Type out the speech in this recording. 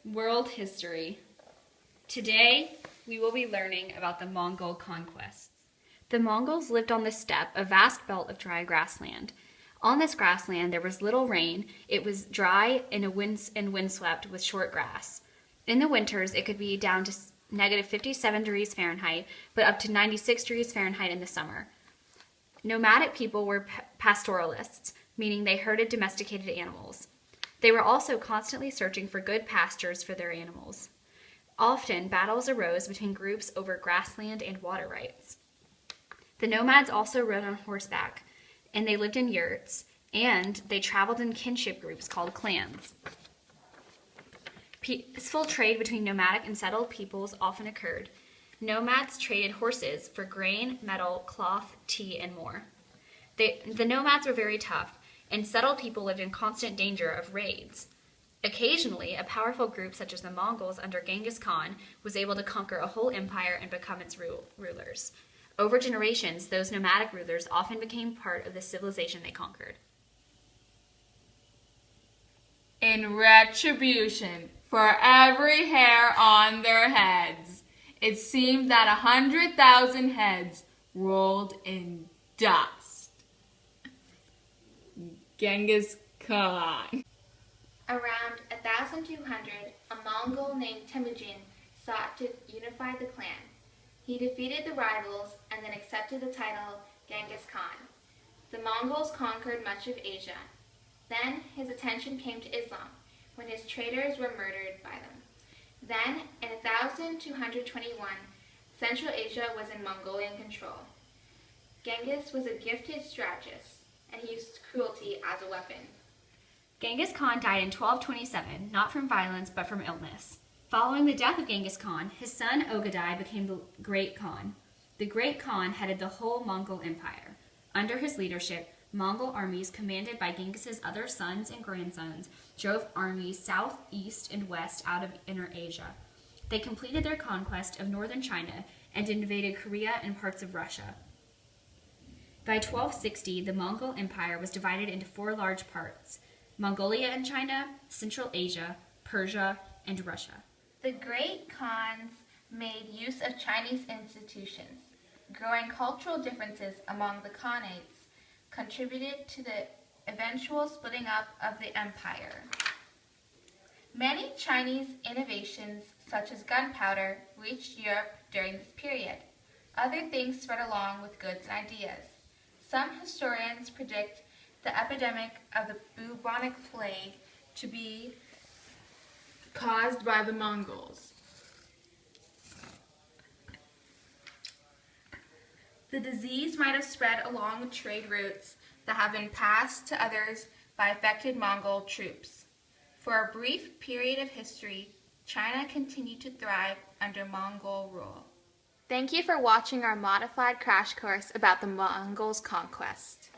World History. Today, we will be learning about the Mongol conquests. The Mongols lived on the steppe, a vast belt of dry grassland. On this grassland, there was little rain. It was dry and windswept with short grass. In the winters, it could be down to negative 57 degrees Fahrenheit, but up to 96 degrees Fahrenheit in the summer. Nomadic people were pastoralists, meaning they herded domesticated animals. They were also constantly searching for good pastures for their animals. Often, battles arose between groups over grassland and water rights. The nomads also rode on horseback, and they lived in yurts, and they traveled in kinship groups called clans. Peaceful trade between nomadic and settled peoples often occurred. Nomads traded horses for grain, metal, cloth, tea, and more. The nomads were very tough, and settled people lived in constant danger of raids. Occasionally, a powerful group such as the Mongols under Genghis Khan was able to conquer a whole empire and become its rulers. Over generations, those nomadic rulers often became part of the civilization they conquered. In retribution for every hair on their heads, it seemed that 100,000 heads rolled in dust. Genghis Khan. Around 1200, a Mongol named Temujin sought to unify the clan. He defeated the rivals and then accepted the title Genghis Khan. The Mongols conquered much of Asia. Then his attention came to Islam, when his traders were murdered by them. Then, in 1221, Central Asia was in Mongolian control. Genghis was a gifted strategist, and he used cruelty as a weapon. Genghis Khan died in 1227, not from violence but from illness. Following the death of Genghis Khan, his son Ogadai became the Great Khan. The Great Khan headed the whole Mongol Empire. Under his leadership, Mongol armies commanded by Genghis's other sons and grandsons drove armies south, east, and west out of Inner Asia. They completed their conquest of northern China and invaded Korea and parts of Russia. By 1260, the Mongol Empire was divided into 4 large parts: Mongolia and China, Central Asia, Persia, and Russia. The Great Khans made use of Chinese institutions. Growing cultural differences among the Khanates contributed to the eventual splitting up of the empire. Many Chinese innovations, such as gunpowder, reached Europe during this period. Other things spread along with goods and ideas. Some historians predict the epidemic of the bubonic plague to be Caused by the Mongols. The disease might have spread along trade routes that have been passed to others by affected Mongol troops. For a brief period of history, China continued to thrive under Mongol rule. Thank you for watching our modified crash course about the Mongols' conquest.